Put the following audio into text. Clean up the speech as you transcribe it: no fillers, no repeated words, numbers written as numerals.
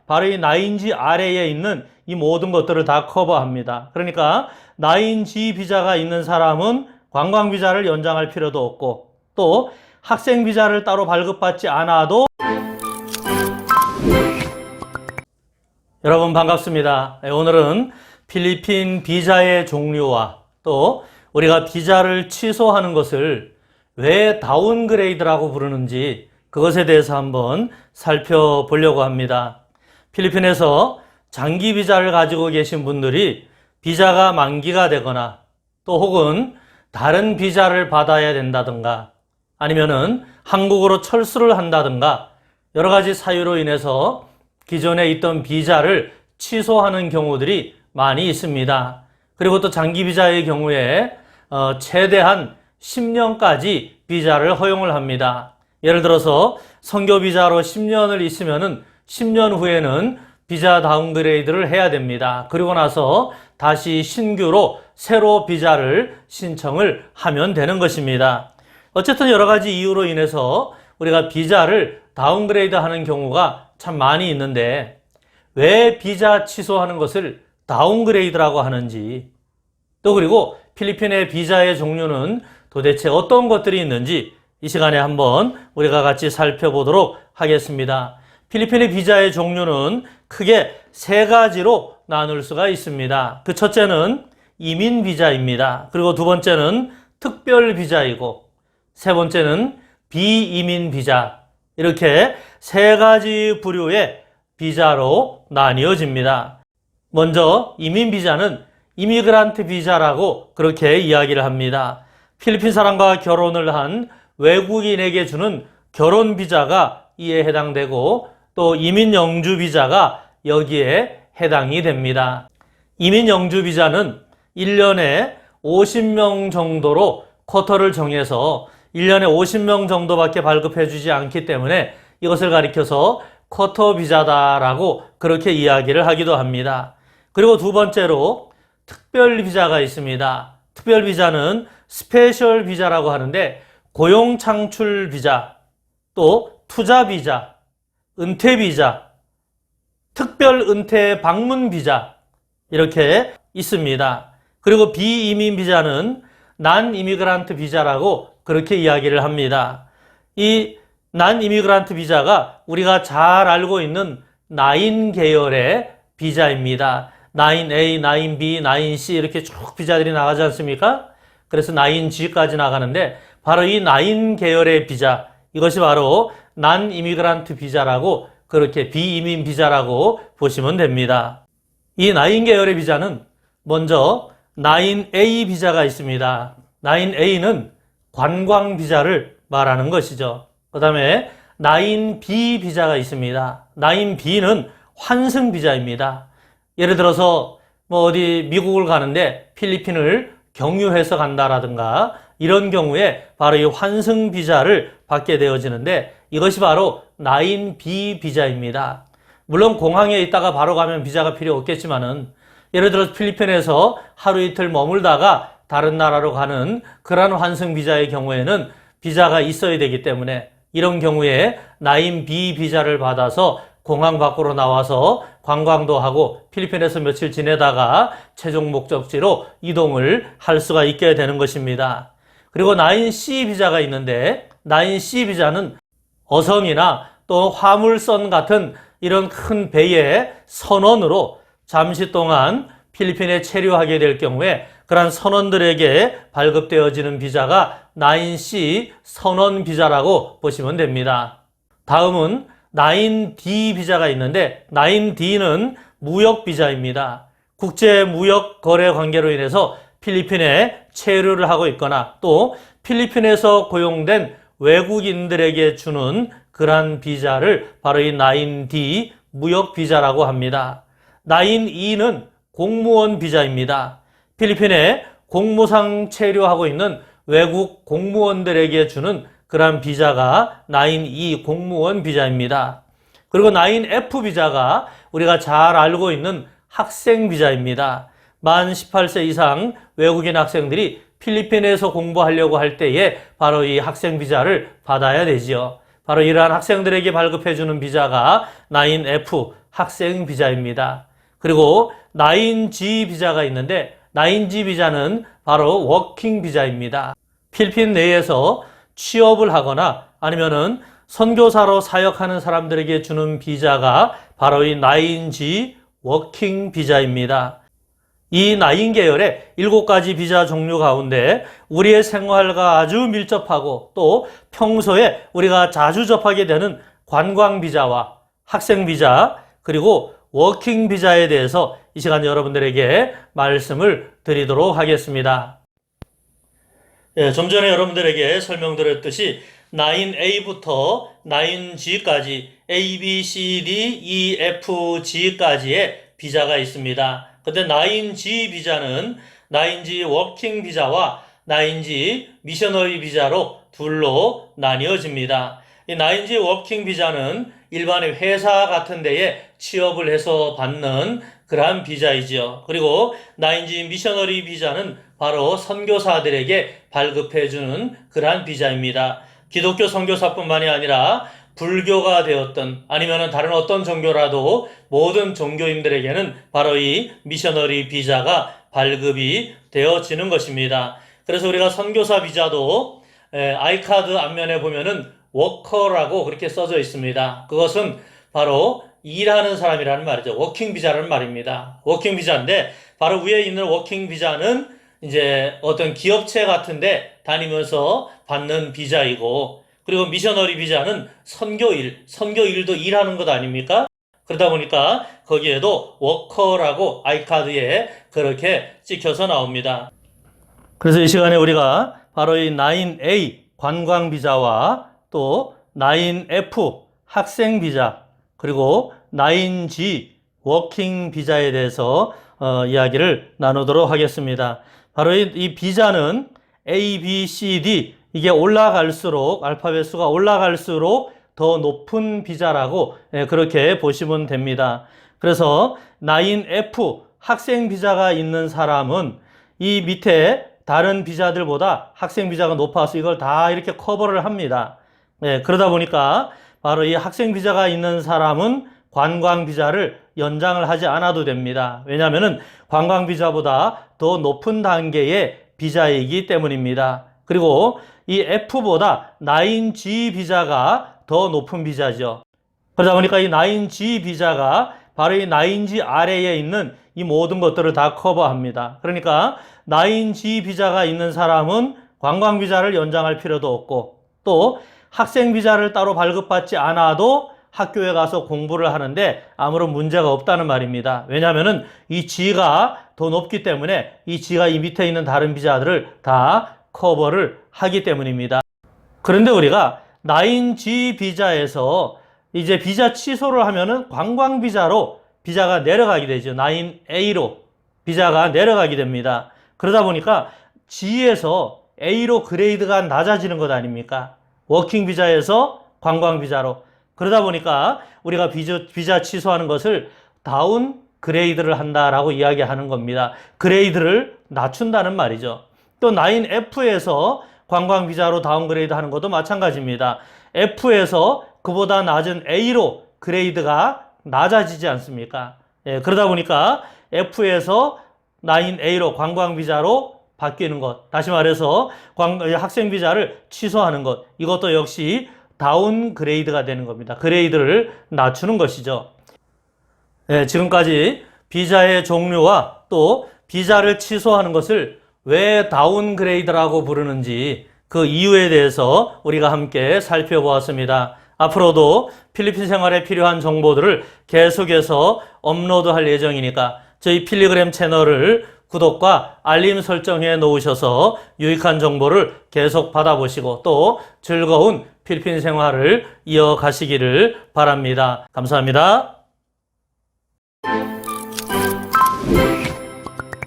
바로 이 9G 아래에 있는 이 모든 것들을 다 커버합니다. 그러니까 9G 비자가 있는 사람은 관광 비자를 연장할 필요도 없고, 또 학생 비자를 따로 발급받지 않아도. 여러분 반갑습니다. 오늘은 필리핀 비자의 종류와 또 우리가 비자를 취소하는 것을 왜 다운그레이드라고 부르는지 그것에 대해서 한번 살펴보려고 합니다. 필리핀에서 장기 비자를 가지고 계신 분들이 비자가 만기가 되거나 또 혹은 다른 비자를 받아야 된다든가 아니면은 한국으로 철수를 한다든가 여러 가지 사유로 인해서 기존에 있던 비자를 취소하는 경우들이 많이 있습니다. 그리고 또 장기 비자의 경우에 최대한 10년까지 비자를 허용을 합니다. 예를 들어서 선교 비자로 10년을 있으면은 10년 후에는 비자 다운그레이드를 해야 됩니다. 그리고 나서 다시 신규로 새로 비자를 신청을 하면 되는 것입니다. 어쨌든 여러 가지 이유로 인해서 우리가 비자를 다운그레이드 하는 경우가 참 많이 있는데 왜 비자 취소하는 것을 다운그레이드라고 하는지, 또 그리고 필리핀의 비자의 종류는 도대체 어떤 것들이 있는지 이 시간에 한번 우리가 같이 살펴보도록 하겠습니다. 필리핀의 비자의 종류는 크게 세 가지로 나눌 수가 있습니다. 그 첫째는 이민 비자입니다. 그리고 두 번째는 특별 비자이고 세 번째는 비이민 비자, 이렇게 세 가지 부류의 비자로 나뉘어집니다. 먼저 이민 비자는 이미그란트 비자라고 그렇게 이야기를 합니다. 필리핀 사람과 결혼을 한 외국인에게 주는 결혼 비자가 이에 해당되고 또 이민 영주 비자가 여기에 해당이 됩니다. 이민 영주 비자는 1년에 50명 정도로 쿼터를 정해서 1년에 50명 정도밖에 발급해 주지 않기 때문에 이것을 가리켜서 쿼터 비자다라고 그렇게 이야기를 하기도 합니다. 그리고 두 번째로 특별 비자가 있습니다. 특별 비자는 스페셜 비자라고 하는데 고용 창출 비자, 또 투자 비자, 은퇴 비자, 특별 은퇴 방문 비자, 이렇게 있습니다. 그리고 비이민 비자는 난 이미그란트 비자라고 그렇게 이야기를 합니다. 이 난 이미그란트 비자가 우리가 잘 알고 있는 9 계열의 비자입니다. 9A, 9B, 9C 이렇게 쭉 비자들이 나가지 않습니까? 그래서 9G까지 나가는데 바로 이 9 계열의 비자, 이것이 바로 난 이미그란트 비자라고 그렇게 비이민 비자라고 보시면 됩니다. 이 9 계열의 비자는 먼저 9A 비자가 있습니다. 9A는 관광 비자를 말하는 것이죠. 그 다음에 9B 비자가 있습니다. 9B는 환승 비자입니다. 예를 들어서 어디 미국을 가는데 필리핀을 경유해서 간다라든가 이런 경우에 바로 이 환승 비자를 받게 되어지는데 이것이 바로 9B 비자입니다. 물론 공항에 있다가 바로 가면 비자가 필요 없겠지만은 예를 들어서 필리핀에서 하루 이틀 머물다가 다른 나라로 가는 그러한 환승 비자의 경우에는 비자가 있어야 되기 때문에 이런 경우에 9B 비자를 받아서 공항 밖으로 나와서 관광도 하고 필리핀에서 며칠 지내다가 최종 목적지로 이동을 할 수가 있게 되는 것입니다. 그리고 9C 비자가 있는데 9C 비자는 어선이나 또 화물선 같은 이런 큰 배의 선원으로 잠시 동안 필리핀에 체류하게 될 경우에 그러한 선원들에게 발급되어지는 비자가 9C 선원 비자라고 보시면 됩니다. 다음은 9D 비자가 있는데 9D는 무역 비자입니다. 국제 무역 거래 관계로 인해서 필리핀에 체류를 하고 있거나 또 필리핀에서 고용된 외국인들에게 주는 그러한 비자를 바로 이 9D 무역 비자라고 합니다. 9E는 공무원 비자입니다. 필리핀에 공무상 체류하고 있는 외국 공무원들에게 주는 그러한 비자가 9E 공무원 비자입니다. 그리고 9F 비자가 우리가 잘 알고 있는 학생 비자입니다. 만 18세 이상 외국인 학생들이 필리핀에서 공부하려고 할 때에 바로 이 학생 비자를 받아야 되지요. 바로 이러한 학생들에게 발급해주는 비자가 9F 학생 비자입니다. 그리고 9G 비자가 있는데 9G 비자는 바로 워킹 비자입니다. 필리핀 내에서 취업을 하거나 아니면은 선교사로 사역하는 사람들에게 주는 비자가 바로 이 9G 워킹 비자입니다. 이 9 계열의 7가지 비자 종류 가운데 우리의 생활과 아주 밀접하고 또 평소에 우리가 자주 접하게 되는 관광 비자와 학생 비자 그리고 워킹 비자에 대해서 이 시간 여러분들에게 말씀을 드리도록 하겠습니다. 좀 전에 여러분들에게 설명드렸듯이 9A부터 9G까지 A, B, C, D, E, F, G까지의 비자가 있습니다. 근데 9G 비자는 9G 워킹 비자와 9G 미셔너리 비자로 둘로 나뉘어집니다. 이 9G 워킹 비자는 일반의 회사 같은 데에 취업을 해서 받는 그러한 비자이죠. 그리고 9G 미셔너리 비자는 바로 선교사들에게 발급해주는 그러한 비자입니다. 기독교 선교사뿐만이 아니라 불교가 되었던 아니면 다른 어떤 종교라도 모든 종교인들에게는 바로 이 미셔너리 비자가 발급이 되어지는 것입니다. 그래서 우리가 선교사 비자도 아이카드 앞면에 보면은 워커라고 그렇게 써져 있습니다. 그것은 바로 일하는 사람이라는 말이죠. 워킹 비자라는 말입니다. 워킹 비자인데 바로 위에 있는 워킹 비자는 이제 어떤 기업체 같은데 다니면서 받는 비자이고 그리고 미셔너리 비자는 선교일도 일하는 것 아닙니까? 그러다 보니까 거기에도 워커라고 아이카드에 그렇게 찍혀서 나옵니다. 그래서 이 시간에 우리가 바로 이 9A 관광 비자와 또 9F 학생 비자 그리고 9G 워킹 비자에 대해서 이야기를 나누도록 하겠습니다. 바로 이 비자는 A, B, C, D 이게 올라갈수록 알파벳 수가 올라갈수록 더 높은 비자라고 그렇게 보시면 됩니다. 그래서 9F 학생 비자가 있는 사람은 이 밑에 다른 비자들보다 학생 비자가 높아서 이걸 다 이렇게 커버를 합니다. 그러다 보니까 바로 이 학생 비자가 있는 사람은 관광 비자를 연장을 하지 않아도 됩니다. 왜냐하면 관광 비자보다 더 높은 단계의 비자이기 때문입니다. 그리고 이 F보다 9G 비자가 더 높은 비자죠. 그러다 보니까 이 9G 비자가 바로 이 9G 아래에 있는 이 모든 것들을 다 커버합니다. 그러니까 9G 비자가 있는 사람은 관광 비자를 연장할 필요도 없고 또 학생 비자를 따로 발급받지 않아도 학교에 가서 공부를 하는데 아무런 문제가 없다는 말입니다. 왜냐하면 이 G가 더 높기 때문에 이 G가 이 밑에 있는 다른 비자들을 다 커버를 하기 때문입니다. 그런데 우리가 9G 비자에서 이제 비자 취소를 하면은 관광 비자로 비자가 내려가게 되죠. 9A로 비자가 내려가게 됩니다. 그러다 보니까 G에서 A로 그레이드가 낮아지는 것 아닙니까? 워킹 비자에서 관광 비자로. 그러다 보니까 우리가 비자 취소하는 것을 다운 그레이드를 한다라고 이야기하는 겁니다. 그레이드를 낮춘다는 말이죠. 또 9F에서 관광 비자로 다운그레이드 하는 것도 마찬가지입니다. F에서 그보다 낮은 A로 그레이드가 낮아지지 않습니까? 그러다 보니까 F에서 9A로 관광 비자로 바뀌는 것, 다시 말해서 학생 비자를 취소하는 것, 이것도 역시 다운그레이드가 되는 겁니다. 그레이드를 낮추는 것이죠. 지금까지 비자의 종류와 또 비자를 취소하는 것을 왜 다운그레이드라고 부르는지 그 이유에 대해서 우리가 함께 살펴보았습니다. 앞으로도 필리핀 생활에 필요한 정보들을 계속해서 업로드할 예정이니까 저희 필리그램 채널을 구독과 알림 설정해 놓으셔서 유익한 정보를 계속 받아보시고 또 즐거운 필리핀 생활을 이어가시기를 바랍니다. 감사합니다.